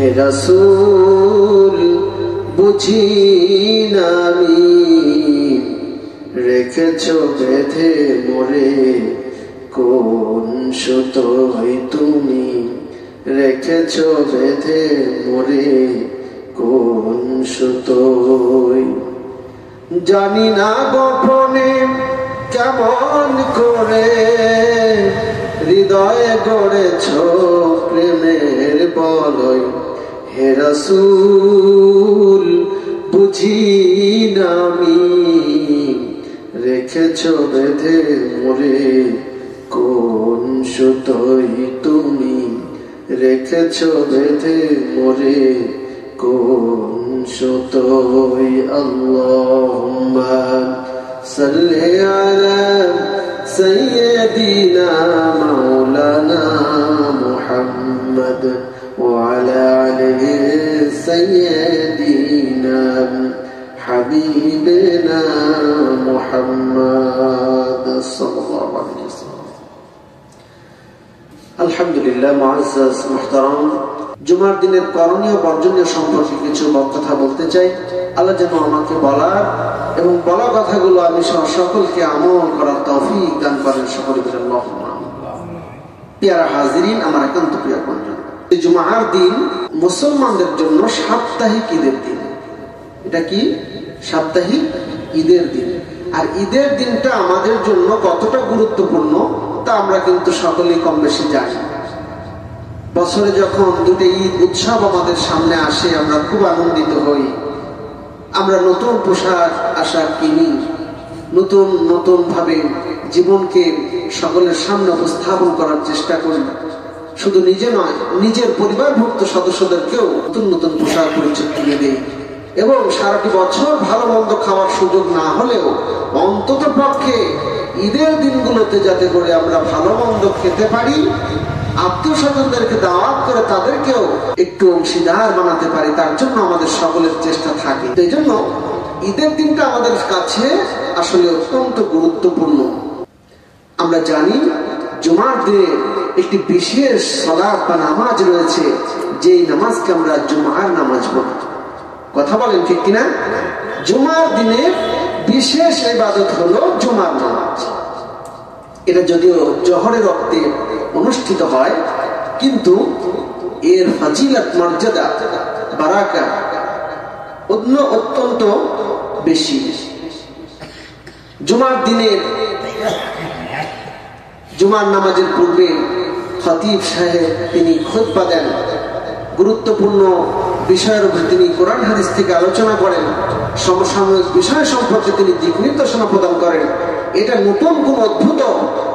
হে রাসূল বুঝি না আমি, রেখেছ বেঁধে মোরে কোন সুতোয় তুমি, রেখেছ বেঁধে মোরে কোন সুতোয়। জানি না গোপনে কেমন করে হৃদয়ে গড়েছ প্রেমের বলয়, হে রাসূল বুঝি না আমি, রেখেছ বেঁধে মোরে কোন সুতোয় তুমি, রেখেছ বেঁধে মোরে কোন সুতোয়। আল্লাহুম্মা সাল্লি আলা সাইয়্যিদিনা মাওলানা মুহাম্মদ ওয়া আলা আলি সাইয়্যিদিনা হাবিবিনা মুহাম্মদ সাল্লাল্লাহু আলাইহি ওয়াসাল্লাম। আলহামদুলিল্লাহ, মুআজ্জাজ মুহতারাম, জুমার দিনের করণীয় বর্জনীয় সম্পর্কে কিছু কথা বলতে চাই। আল্লাহ যেন আমাকে বলার এবং বলা কথাগুলো আমি সকলকে আমল করার তৌফিক দান করেন। সকলে বলেন আল্লাহুম্মা আমিন। প্রিয় হাজিরিন, আমার একান্ত প্রিয় বন্ধু, জুমার দিন মুসলমানদের জন্য সাপ্তাহিক ঈদের দিন। এটা কি? সাপ্তাহিক ঈদের দিন। আর ঈদের দিনটা আমাদের জন্য কতটা গুরুত্বপূর্ণ তা আমরা কিন্তু সকলেই কম বেশি জানি। বছরে যখন দুটো ঈদ উৎসব আমাদের সামনে আসে আমরা খুব আনন্দিত হই। আমরা নতুন পোশাক আশাক কিনি, নতুন নতুন ভাবে জীবনকে সকলের সামনে উপস্থাপন করার চেষ্টা করি। শুধু নিজে নয়, নিজের পরিবারভুক্ত সদস্যদেরকেও নতুন নতুন পোশাক পরিচ্ছদ কিনে দেই এবং সারাটি বছর ভালো মন্দ খাওয়ার সুযোগ না হলেও অন্তত পক্ষে ঈদের দিনগুলোতে যাতে করে আমরা ভালো মন্দ খেতে পারি, আত্মীয় স্বজনদেরকে দাওয়াত করে তাদেরকেও একটু অংশীদার বানাতে পারি, তার জন্য আমাদের সকলের চেষ্টা থাকে। এই জন্য ঈদের দিনটা আমাদের কাছে আসলে অত্যন্ত গুরুত্বপূর্ণ। আমরা জানি জুমার দিনে একটি বিশেষ সালাত বা নামাজ রয়েছে, যেই নামাজকে আমরা জুমার নামাজ বলি। কথা বলেন ঠিক কিনা? জুমার দিনে বিশেষ ইবাদত হলো জুমার নামাজ। এটা যদিও জোহরের ওয়াক্তে অনুষ্ঠিত হয়, কিন্তু এর ফজিলত, মর্যাদা, বারাকা অত্যন্ত বেশি। জুমার দিনে জুমার নামাজের পূর্বে খতিব সাহেব তিনি খুতবা দেন, গুরুত্বপূর্ণ বিষয়ের উপর তিনি কোরআন হাদিস থেকে আলোচনা করেন, সমসাময়িক বিষয় সম্পর্কে তিনি দিক নির্দেশনা প্রদান করেন। এটা নতুন কোন অদ্ভুত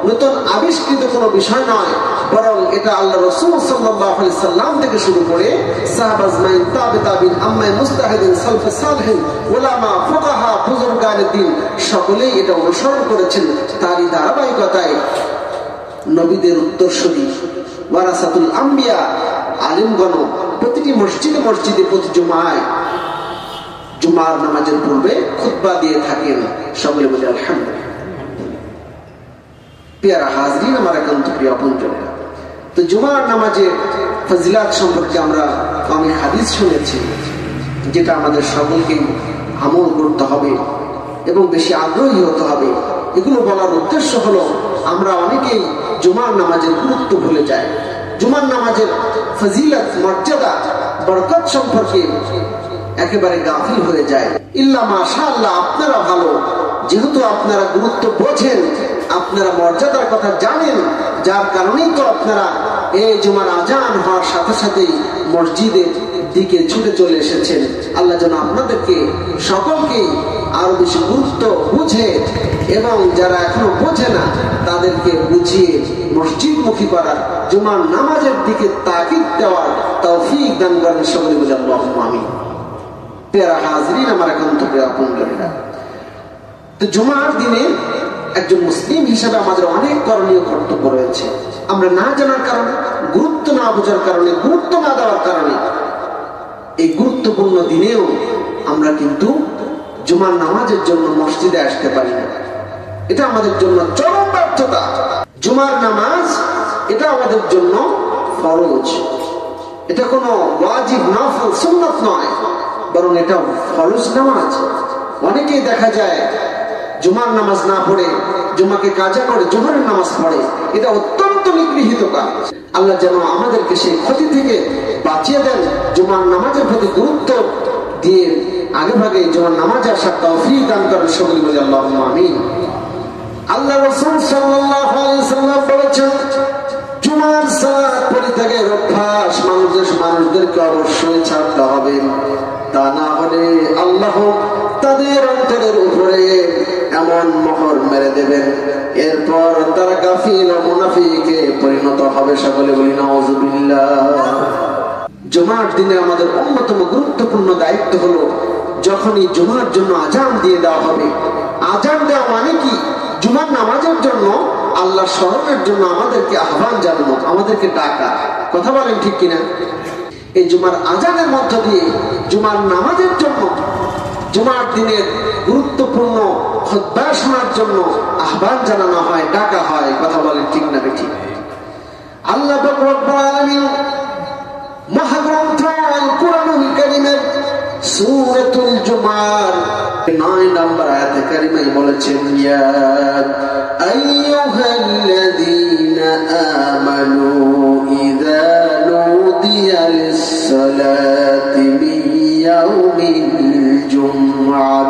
নতুন আবিষ্কৃত কোন বিষয় নয়, বরং এটা আল্লাহ রাসূল সাল্লাল্লাহু আলাইহি সাল্লাম থেকে শুরু করে সাহাবা আজমাইন, তাবে তাবিন, আম্মায়ে মুস্তাহিদিন, সালফে সালেহিন, উলামা, ফুকাহা, বুজুর্গানে দ্বীন সকলেই এটা অনুসরণ করেছেন। তারই ধারাবাহিকতায় নবীদের উত্তরসূরি ওয়ারাসাতুল আম্বিয়া আলিমগণ প্রতিটি মসজিদে মসজিদে প্রতি জুমায় জুমার নামাজের পূর্বে খুতবা দিয়ে থাকেন। সকলে বলে আলহামদুলিল্লাহ। প্রিয় হাজরিন, আমার একান্ত প্রিয় আপনজনেরা, তো জুমার নামাজের ফজিলাত সম্পর্কে আমি হাদিস শুনেছি, যেটা আমাদের সকলকে আমল করতে হবে এবং বেশি আগ্রহী হতে হবে। এগুলো বলার উদ্দেশ্য হলো আমরা অনেকেই জুমার নামাজের গুরুত্ব ভুলে যাই, জুমার নামাজের ফজিলত, মর্যাদা, বরকত সম্পর্কে একেবারে গাফিল হয়ে যায়। ইল্লা মাশাআল্লাহ, আপনারা ভালো, যেহেতু আপনারা গুরুত্ব বোঝেন, আপনারা মর্যাদার কথা জানেন, যার কারণেই তো আপনারা এই জুমার আজান হওয়ার সাথে সাথেই মসজিদের দিকে ছুটে চলে এসেছেন। আল্লাহ যেন আপনাদেরকে সকলকে আরো বেশি গুরুত্ব বুঝে এবং যারা এখনো বোঝে না তাদেরকে বুঝিয়ে মসজিদমুখী করার, জুমার নামাজের দিকে তাকিদ দেওয়ার তৌফিক দান করেন। সকলে বলে আল্লাহুম্মা আমিন। প্রিয় হাজরিন, আমার একান্ত প্রিয় আপনজনেরা, তো জুমার দিনে একজন মুসলিম হিসেবে আমাদের অনেক করণীয় কর্তব্য রয়েছে। আমরা না জানার কারণে, গুরুত্ব না বোঝার কারণে, গুরুত্ব না দেওয়ার কারণে এই গুরুত্বপূর্ণ দিনেও আমরা কিন্তু জুমার নামাজের জন্য মসজিদে আসতে পারি না। এটা আমাদের জন্য চরম ব্যর্থতা। জুমার নামাজ এটা আমাদের জন্য ফরজ, এটা কোনো ওয়াজিব নফল সুন্নাত নয়, বরং এটা ফরজ নামাজ। অনেকেই দেখা যায় জুমার নামাজ না পড়ে জুমাকে কাজা করে জোহরের নামাজ পড়ে। এটা অত্যন্ত নিগৃহীত কাজ। আল্লাহ যেন আমাদেরকে সেই ক্ষতি থেকে বাঁচিয়ে দেন। জুমার নামাজের প্রতি গুরুত্ব দিয়ে আগে ভাগে জুমার নামাজে আসার তৌফিক দান করেন সকলে বলে আল্লাহুম্মা আমিন। আল্লাহ রাসূল সাল্লাল্লাহু আলাইহি ওয়াসাল্লাম বলেছেন, জুমার সালাত পরিত্যাগের অভ্যাস মানুষদেরকে অবশ্যই ছাড়তে হবে। তা না হলে আল্লাহ তাদের অন্তরের উপরে এমন মোহর মেরে দেবেন, এরপর তারা গাফিল ও মুনাফিকে পরিণত হবে। সকলে বলি নাউযুবিল্লাহ। জুমার দিনে আমাদের অন্যতম গুরুত্বপূর্ণ দায়িত্ব হলো, যখনই জুমার জন্য আজান দিয়ে দেওয়া হবে, আজান দেওয়া মানে কি? জুমার নামাজের জন্য, আল্লাহ স্মরণের জন্য আমাদেরকে আহ্বান জানানো, আমাদেরকে ডাকা। কথা বলেন ঠিক কিনা? এই জুমার আজানের মধ্য দিয়ে জুমার নামাজের জন্য, জুমার দিনের গুরুত্বপূর্ণ খুতবা শোনার জন্য আহ্বান জানানো হয়, ডাকা হয়। কথা বলেন ঠিক না বেঠিক? আল্লাহ রব্বুল আলামিন মহাগ্রন্থ আল কুরআনুল কারীমের সূরাতুল জুমার 9 নম্বর আয়াতে কারিমায় বলেছেন, ইয়া আইয়ুহাল্লাযীনা আমানু ইযা নুদিয়া লিস-সালাতি মিন ইয়াউমিল জুমআহ।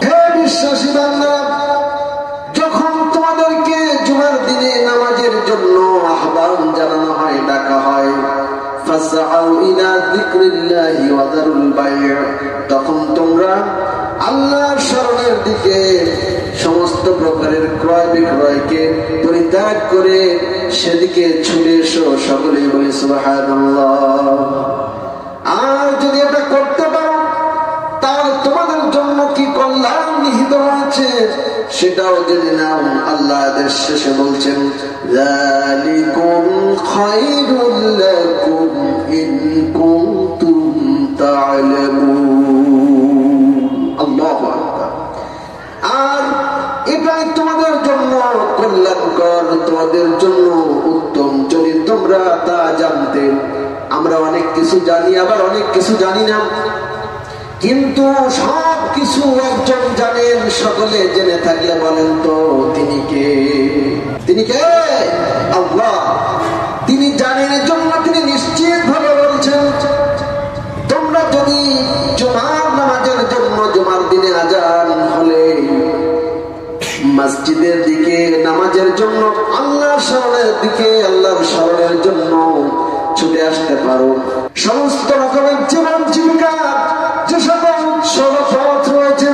হে বিশ্বাসী বান্দা, যখন তোমাদেরকে জুমার দিনে নামাজের জন্য আহ্বান জানানো হয়, ডাকা হয়, ফাসআউ ইলা যিকরিল্লাহি ওয়া যারুল বাই', তখন তোমরা আল্লাহর শরণের দিকে সমস্ত প্রকারের ক্রয় বিক্রয়কে পরিত্যাগ করে সেদিকে ছুটে এসো। সকলেই বলি সুবহানাল্লাহ। আর যদি এটা করতে পারো, তাহলে তোমাদের জন্য কি কল্যাণ নিহিত রয়েছে সেটাও জেনে নাও। আল্লাহ আদেশ শেষে বলছেন, যালিকুম খায়রুল লাকুম ইন কুনতুম তা'লামুন। আল্লাহু আকবার। আর এটাই তোমাদের জন্য কল্যাণকর, তোমাদের জন্য উত্তম, যদি তোমরা তা জানতে। আমরা অনেক কিছু জানি, আবার অনেক কিছু জানি না, কিন্তু সব কিছু একজন জানেন। সকলে জেনে থাকলে বলেন তো তিনি কে? তিনি কে? আল্লাহ। তিনি জানেন, এর জন্য তিনি নিশ্চিত ভাবে বলছেন, তোমরা যদি জুমার নামাজের জন্য জুমার দিনে আজান হলে মসজিদের দিকে নামাজের জন্য, আল্লাহর শরণের দিকে, আল্লাহর শরণের জন্য ছুটে আসতে পারো। সমস্ত রকমের জীবন জীবিকা যে সকল পথ রয়েছে,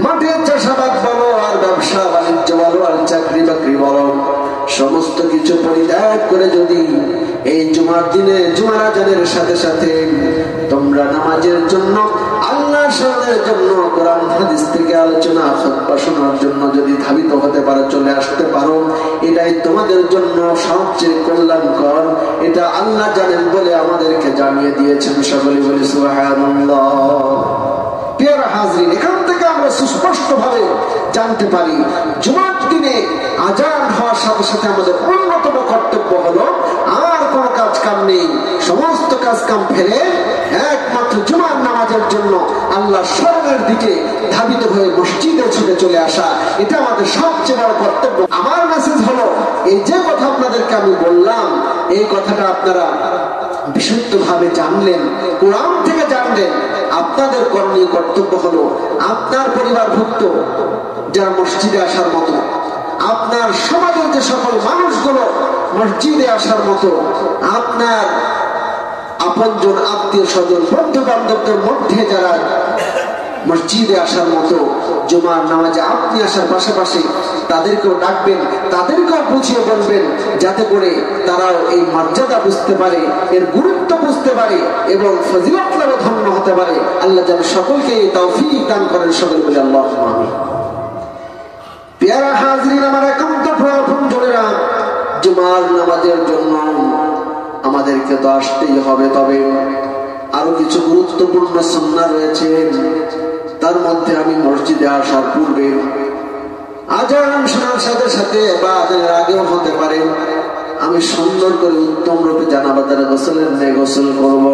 মাঠে চাষাবাদ বলো, আর ব্যবসা বাণিজ্য বলো, আর চাকরি বাকরি বলো, সমস্ত কিছু পরিত্যাগ করে যদি এই জুমার দিনে জুমার আজানের সাথে সাথে তোমরা নামাজের জন্য, আল্লাহর শরণের জন্য, কোরআন হাদিস থেকে আলোচনা খুতবা শোনার জন্য যদি ধাবিত হতে পারো, চলে আসতে পারো, এটাই তোমাদের জন্য সবচেয়ে কল্যাণকর। এটা আল্লাহ জানেন বলে আমাদেরকে জানিয়ে দিয়েছেন। সকলে বলি সুবহানাল্লাহ। প্রিয় হাজরিন, এখান থেকে আমরা সুস্পষ্ট ভাবে জানতে পারি, জুমার দিনে আজান হওয়ার সাথে সাথে আমাদের অন্যতম কর্তব্য হলো, আর কোনো কাজ কাম নেই, সমস্ত কাজ কাম ফেলে একমাত্র জুমার নামাজের জন্য আল্লাহ স্মরণের দিকে ধাবিত হয়ে মসজিদে ছুটে চলে আসা। এটা আমাদের সবচেয়ে বড় কর্তব্য। আমার মেসেজ হলো, এই যে কথা আপনাদেরকে আমি বললাম, এই কথাটা আপনারা বিশুদ্ধভাবে জানলেন, কোরআন থেকে জানলেন। আপনাদের করণীয় কর্তব্য হলো, আপনার পরিবারভুক্ত যারা মসজিদে আসার মতো, আপনার সমাজের যে সকল মানুষগুলো মসজিদে আসার মতো, আপনার আপনজন, আত্মীয় স্বজন, বন্ধু বান্ধবদের মধ্যে যারা মসজিদে আসার মতো, জুমার নামাজে আপনি আসার পাশাপাশি তাদেরকেও ডাকবেন, তাদেরকেও বুঝিয়ে বলবেন, যাতে করে তারাও এই মর্যাদা বুঝতে পারে, এর গুরুত্ব বুঝতে পারে এবং ফজিলত লাভে ধন্য হতে পারে। আল্লাহ যেন সকলকে এই তৌফিক দান করেন। সকল বলে আল্লাহুম্মা আমিন। প্রিয় হাজরিন, আমার একান্ত প্রিয়জনেরা, জুমার নামাজের জন্য আমাদেরকে তো আসতেই হবে, তবে আরো কিছু গুরুত্বপূর্ণ সুন্নাহ রয়েছে। তার মধ্যে আমি মসজিদে আসার পূর্বে আজান শোনার সাথে সাথে বা আজানের আগেও হতে পারে, আমি সুন্দর করে উত্তম রূপে জানাবাদের গোসলের ন্যায় গোসল করব।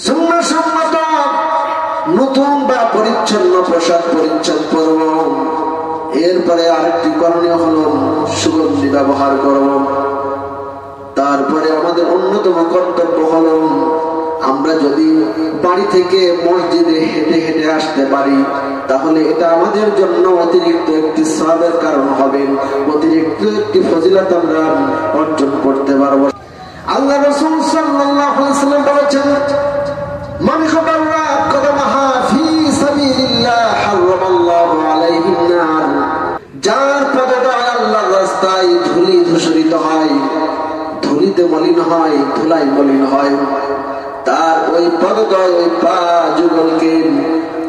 সুন্নাহ সম্মত নতুন বা পরিচ্ছন্ন পোশাক পরিচ্ছদ পরব। এরপরে আরেকটি করণীয় হলো সুগন্ধি ব্যবহার করব। তারপরে আমাদের অন্যতম কর্তব্য হলো আমরা যদি বাড়ি থেকে মসজিদে হেঁটে হেঁটে আসতে পারি তাহলে এটা আমাদের জন্য অতিরিক্ত একটি সওয়াবের কারণ হবে, অতিরিক্ত একটি ফজিলত আমরা অর্জন করতে পারবো। আল্লাহ রাসূল সাল্লাল্লাহু আলাইহি ওয়াসাল্লাম বলেছেন, মান খাবারা কদমাহা ফি সাবিলিল্লাহ হারামাল্লাহু আলাইহিন নার। যার পদদয় আল্লাহর রাস্তায় ধুলি ধূসরিত হয়, ধুলিতে মলিন হয়, ধুলায় মলিন হয়, তার ওই পদদয় ওই পা যুগলকে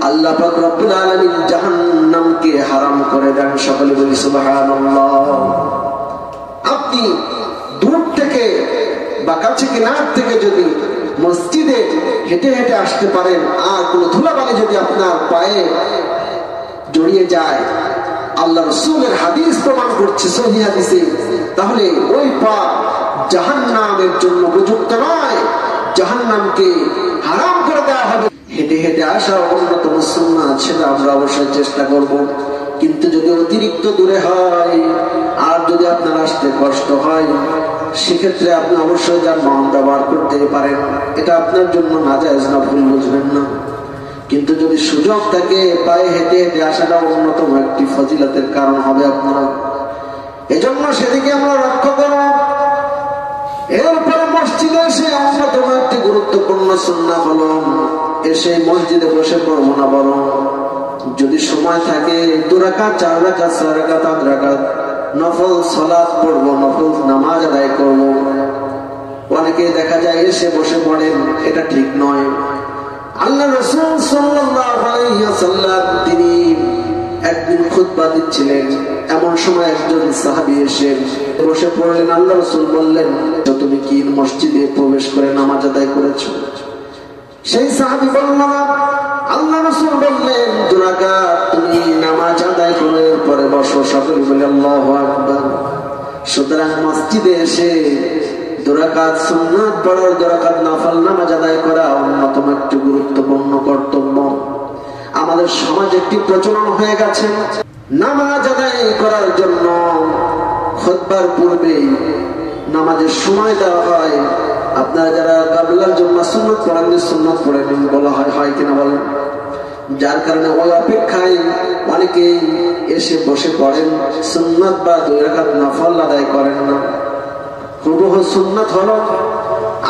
আল্লাহ পাক রব্বুল আলামিন জাহান্নামকে হারাম করে দেন। সকলে বলি সুবহানাল্লাহ। আপনি দূর থেকে বা কাছে কিনার থেকে যদি মসজিদে হেঁটে হেঁটে আসতে পারেন আর কোনো ধুলাবালি যদি আপনার পায়ে জড়িয়ে যায়, আল্লাহ রাসূলের হাদিস প্রমাণ করছে সহিহ হাদিসে, তাহলে ওই পা জাহান্নামের জন্য উপযুক্ত নয়, জাহান্নামকে হারাম করে দেওয়া হবে। হেঁটে হেঁটে আসা অন্যতম সুন্নাহ, সেটা আমরা অবশ্যই চেষ্টা করব। কিন্তু যদি অতিরিক্ত দূরে হয় আর যদি আপনার আসতে কষ্ট হয় সেক্ষেত্রে আপনি অবশ্যই যানবাহন ব্যবহার করতে পারেন। এটা আপনার জন্য নাজায়েজ না, ভুল বুঝবেন না। কিন্তু যদি সুযোগ থাকে পায়ে হেঁটে হেঁটে আসাটা অন্যতম একটি ফজিলতের কারণ হবে আপনারা, এজন্য সেদিকে আমরা লক্ষ্য করব। এরপরে মসজিদে এসে অন্যতম একটি গুরুত্বপূর্ণ সুন্নাহ হলো এসে মসজিদে বসে পড়ব না, বরং যদি সময় থাকে 2 রাকাত 4 রাকাত 6 রাকাত 8 রাকাত নফল সালাত পড়ব, নফল নামাজ আদায় করব। অনেকে দেখা যায় এসে বসে পড়েন, এটা ঠিক নয়। আল্লাহ রাসূল সাল্লাল্লাহু আলাইহি ওয়াসাল্লাম তিনি একদিন খুতবা দিচ্ছিলেন, এমন সময় একজন সাহাবী এসে বসে পড়লেন। আল্লাহ রাসূল বললেন, তুমি কি মসজিদে প্রবেশ করে নামাজ আদায় করেছো? সেই সাহাবী বলল না। আল্লাহ রাসূল বললেন, 2 রাকাত তুমি নামাজ আদায় করে পরে বসো। সকলে বলে আল্লাহু আকবার। সুতরাং মসজিদে এসে 2 রাকাত সুন্নাত পড়ার, 2 রাকাত নফল নামাজ আদায় করা অন্যতম একটি গুরুত্বপূর্ণ কর্তব্য। আমাদের সমাজে একটি প্রচলন হয়ে গেছে, নামাজ আদায় করার জন্য খুতবার পূর্বেই নামাজের সময় দেওয়া হয়। আপনারা যারা কাবলার জন্য সুন্নাত পড়েন, সুন্নাত পড়ে নিন বলা হয় কিনা বলেন? যার কারণে ওই অপেক্ষায় অনেকেই এসে বসে পড়েন, সুন্নাত বা 2 রাকাত নফল আদায় করেন না। হুবহু সুন্নাত হলো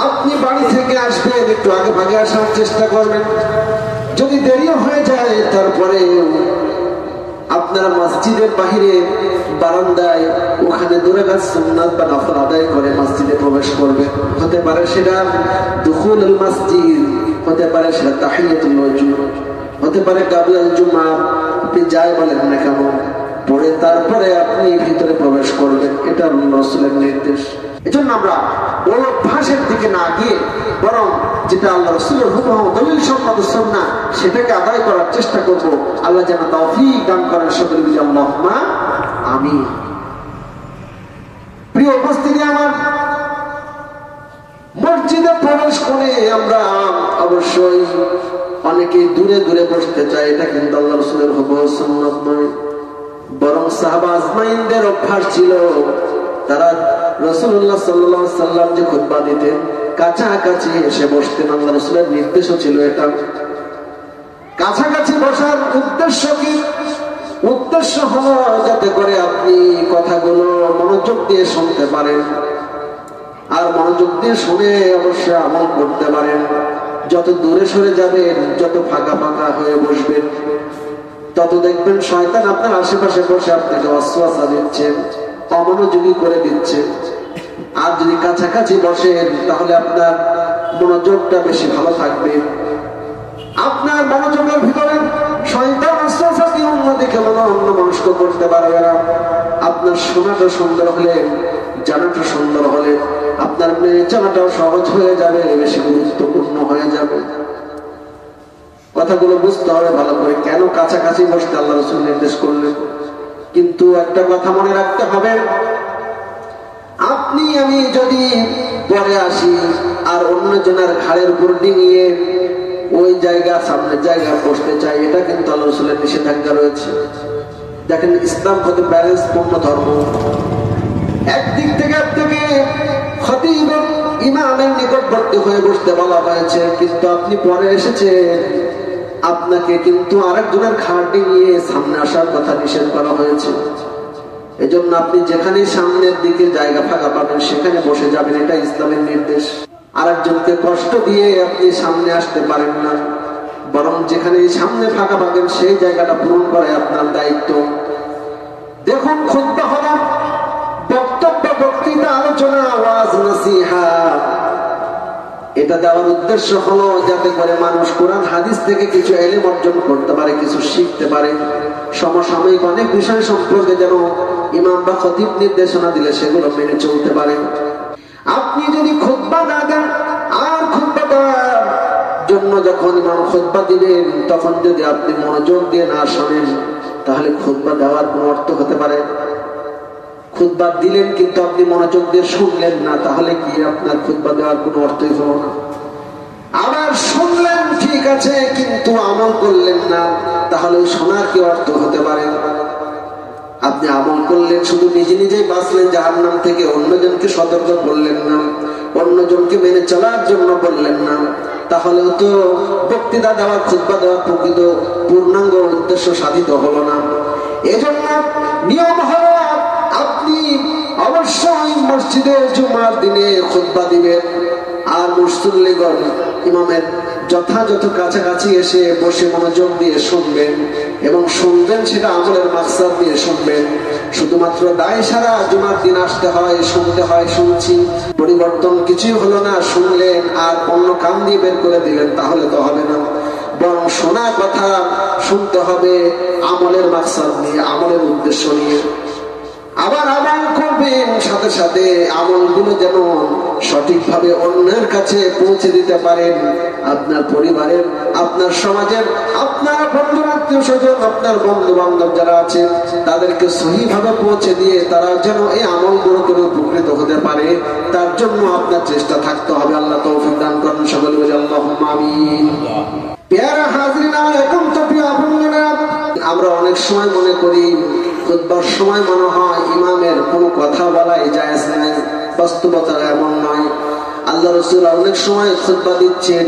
আপনি বাড়ি থেকে আসবেন, একটু আগে ভাগে আসার চেষ্টা করবেন। যদি দেরিও হয়ে যায় তারপরে আপনারা মসজিদের বাহিরে বারান্দায় ওখানে 2 রাকাত সুন্নাত বা নফল আদায় করে মসজিদে প্রবেশ করবেন। হতে পারে সেটা দুখুলুল মসজিদ, হতে পারে সেটা তাহিয়াতুল ওযু, হতে পারে কাবলাল জুমা। আপনি যাই বলেন না কেন পড়ে তারপরে আপনি ভিতরে প্রবেশ করবেন, এটা রাসূলের নির্দেশ। এজন্য আমরা ওই অভ্যাসের দিকে না গিয়ে বরং যেটা আল্লাহ রাসূলের হুকুম দলিল সম্মত সুন্নাহ সেটাকে আদায় করার চেষ্টা করব। আল্লাহ যেন তৌফিক দান করেন। সকলে বলি আল্লাহুম্মা আমিন। প্রিয় উপস্থিতি আমার, মসজিদে প্রবেশ করে আমরা অবশ্যই অনেকে দূরে দূরে বসতে চাই, এটা কিন্তু আল্লাহ রাসূলের হুকুম সুন্নাত নয়। বরং সাহাবা আজমাইনদের অভ্যাস ছিল, তারা রাসূলুল্লাহ সাল্লাল্লাহু আলাইহি সাল্লাম যে খুতবা দিতেন কাছাকাছি এসে বসতেন। আল্লাহ রাসূলের নির্দেশও ছিল এটা। কাছাকাছি বসার উদ্দেশ্য কি? উদ্দেশ্য হলো যাতে করে আপনি কথাগুলো মনোযোগ দিয়ে শুনতে পারেন, আর মনোযোগ দিয়ে শুনে অবশ্যই আমল করতে পারেন। যত দূরে সরে যাবেন, যত ফাঁকা ফাঁকা হয়ে বসবেন, তত দেখবেন শয়তান আপনার আশেপাশে বসে আপনাকে ওয়াসওয়াসা দিচ্ছে, অমনোযোগী করে দিচ্ছে। আর যদি কাছাকাছি বসেন তাহলে আপনার মনোযোগটা বেশি ভালো থাকবে। আপনার মনোযোগের ভিতরে শয়তান ওয়াসওয়াসা দিয়ে অন্যদিকে অন্য মানুষকে করতে পারবে না। আপনার শোনাটা সুন্দর হলে, জানাটা সুন্দর হলে আপনার জানাটাও সহজ হয়ে যাবে, বেশি গুরুত্বপূর্ণ হয়ে যাবে। কথাগুলো বুঝতে হবে ভালো করে, কেন কাছাকাছি বসতে আল্লাহ রাসূল নির্দেশ করলেন। কিন্তু একটা কথা মনে রাখতে হবে, আপনি আপনি আমি যদি পরে আসি আর অন্যজনের ঘাড়ের উপর ডিঙিয়ে ওই জায়গা সামনের জায়গা বসতে চাই, এটা কিন্তু আল্লাহ রাসূলের নিষেধাজ্ঞা রয়েছে। দেখেন, ইসলাম কত ব্যালেন্স পূর্ণ ধর্ম। একদিক থেকে আপনাকে খতিব ইমামের নিকটবর্তী হয়ে বসতে বলা হয়েছে, কিন্তু আপনি পরে এসেছেন, আপনাকে কিন্তু আরেকজনের ঘাড় ডিঙিয়ে সামনে আসার কথা নিষেধ করা হয়েছে। এজন্য আপনি যেখানে সামনের দিকে জায়গা ফাঁকা পাবেন সেখানে বসে যাবেন, এটা ইসলামের নির্দেশ। আরেকজনকে কষ্ট দিয়ে আপনি সামনে আসতে পারেন না, বরং যেখানে সামনে ফাঁকা পাবেন সেই জায়গাটা পূরণ করে আপনার দায়িত্ব। দেখুন, খুতবা হলো বক্তব্য, বক্তৃতা, আলোচনা, ওয়াজ, নসিহত। এটা দেওয়ার উদ্দেশ্য হলো যাতে করে মানুষ কোরআন হাদিস থেকে কিছু ইলম অর্জন করতে পারে, কিছু শিখতে পারে। সমসাময়িক অনেক বিষয় সম্পর্কে যেন ইমাম বা খতিব নির্দেশনা দিলে সেগুলো মেনে চলতে পারে। আপনি যদি খুতবা না দেন আর খুতবা দেওয়ার জন্য যখন ইমাম খুতবা দিবেন তখন যদি আপনি মনোযোগ দিয়ে না শোনেন, তাহলে খুতবা দেওয়ার কোনো অর্থ হতে পারে? খুতবা দিলেন কিন্তু আপনি মনোযোগ দিয়ে শুনলেন না, তাহলে কি আপনার খুতবা দেওয়ার কোনো অর্থই হলো না। আবার শুনলেন ঠিক আছে, কিন্তু আমল করলেন না, তাহলে শোনার কি অর্থ হতে পারে? আপনি আমল করলেন, শুধু নিজে নিজেই বাঁচলেন জাহান্নাম থেকে, অন্যজনকে সতর্ক করলেন না, অন্যজনকে মেনে চলার জন্য বললেন না, তাহলেও তো বক্তৃতা দেওয়ার, খুতবা দেওয়ার প্রকৃত পূর্ণাঙ্গ উদ্দেশ্য সাধিত হলো না। এজন্য নিয়ম হলো আপনি অবশ্যই মসজিদে জুমার দিনে খুতবা দিবেন, আর মুসল্লিগণ ইমামের যথাযথ কাছাকাছি এসে বসে মনোযোগ দিয়ে শুনবেন, এবং শুনবেন সেটা আমলের মাকসাদ দিয়ে শুনবেন। শুধুমাত্র দায় সারা জুমার দিন আসতে হয়, শুনতে হয়, শুনছি, পরিবর্তন কিছুই হলো না, শুনলেন আর অন্য কান দিয়ে বের করে দিলেন, তাহলে তো হবে না। বরং শোনা কথা শুনতে হবে আমলের মাকসাদ নিয়ে, আমলের উদ্দেশ্য নিয়ে। আবার আমল করবেন, সাথে সাথে আমলগুলো যেন সঠিকভাবে অন্যের কাছে পৌঁছে দিতে পারেন। আপনার পরিবারের, আপনার সমাজের, আপনার বন্ধু আত্মীয় স্বজন, আপনার বন্ধু বান্ধব যারা আছেন তাদেরকে সহিভাবে পৌঁছে দিয়ে তারা যেন এই আমলগুলো করে উপকৃত হতে পারে, তার জন্য আপনার চেষ্টা থাকতে হবে। আল্লাহ তৌফিক দান করেন, সকলে বলি আল্লাহুম্মা আমিন। প্যারা হাজরিন, আমার এখন তো প্রিয় আপনারা, আমরা অনেক সময় মনে করি খুতবার সময় মনে হয় ইমামের কোনো কথা বলাই জায়েজ নাই। বাস্তবতা এমন নয়। আল্লাহ রাসূল অনেক সময় খুতবা দিচ্ছেন,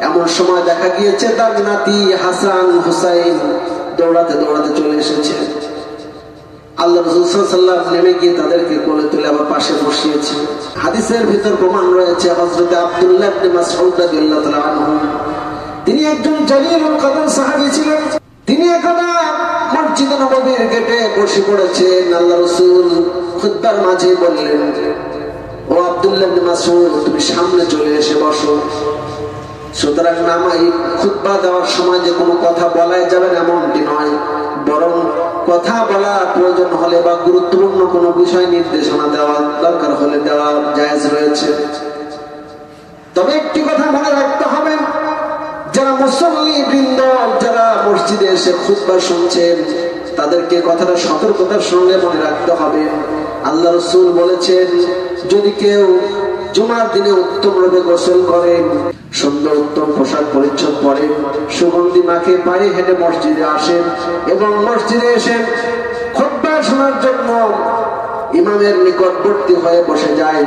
এমন সময় দেখা গিয়েছে তার নাতি হাসান হুসাইন দৌড়াতে দৌড়াতে চলে এসেছে। আল্লাহ রাসূল সাল্লাল্লাহু আলাইহি ওয়াসাল্লাম নেমে গিয়ে তাদেরকে কোলে তুলে আবার পাশে বসিয়েছে। হাদিসের ভিতর প্রমাণ রয়েছে, হযরত আব্দুল্লাহ ইবনে মাসউদ রাদিয়াল্লাহু তাআলা আনহু, তিনি একজন জলিলুল কদর সাহাবী ছিলেন। তিনি এখন মসজিদে নববীর গেটে বসে পড়েছেন। আল্লাহ রাসূল খুতবার মাঝে বললেন, ও আব্দুল্লাহ ইবনে মাসউদ, তুমি সামনে চলে এসে বসো। সুতরাং নামাই খুতবা দেওয়ার সময় যে কোনো কথা বলাই যাবে এমনটি নয়, বরং কথা বলা প্রয়োজন হলে বা গুরুত্বপূর্ণ কোনো বিষয় নির্দেশনা দেওয়া দরকার হলে দেওয়া জায়েজ রয়েছে। তবে একটি কথা মনে রাখতে হবে, যারা মুসল্লি বৃন্দ, যারা মসজিদে এসে খুতবা শুনছেন, তাদেরকে কথাটা সতর্কতার সঙ্গে মনে রাখতে হবে। আল্লাহ রাসূল বলেছেন, যদি কেউ জুমার দিনে উত্তম রূপে গোসল করেন, সুন্দর উত্তম পোশাক পরিচ্ছদ পরেন, সুগন্ধি মাখে পায়ে হেঁটে মসজিদে আসেন এবং মসজিদে এসে খুতবা শোনার জন্য ইমামের নিকটবর্তী হয়ে বসে যায়,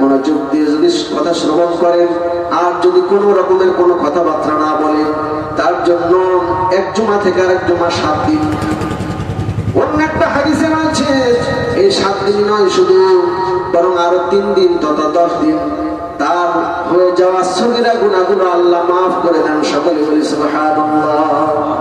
মনোযোগ দিয়ে যদি কথা শ্রবণ করেন আর যদি কোনো রকমের কোনো কথাবার্তা না বলেন, তার জন্য এক জুমা থেকে আরেক জুমা 7 দিন। অন্য একটা হাদিসে আছে এই 7 দিন নয় শুধু, বরং আরো 3 দিন তথা 10 দিন তার হয়ে যাওয়া সগীরা গুনাহগুলো আল্লাহ মাফ করে দেন। সকলে বলি সুবহানাল্লাহ।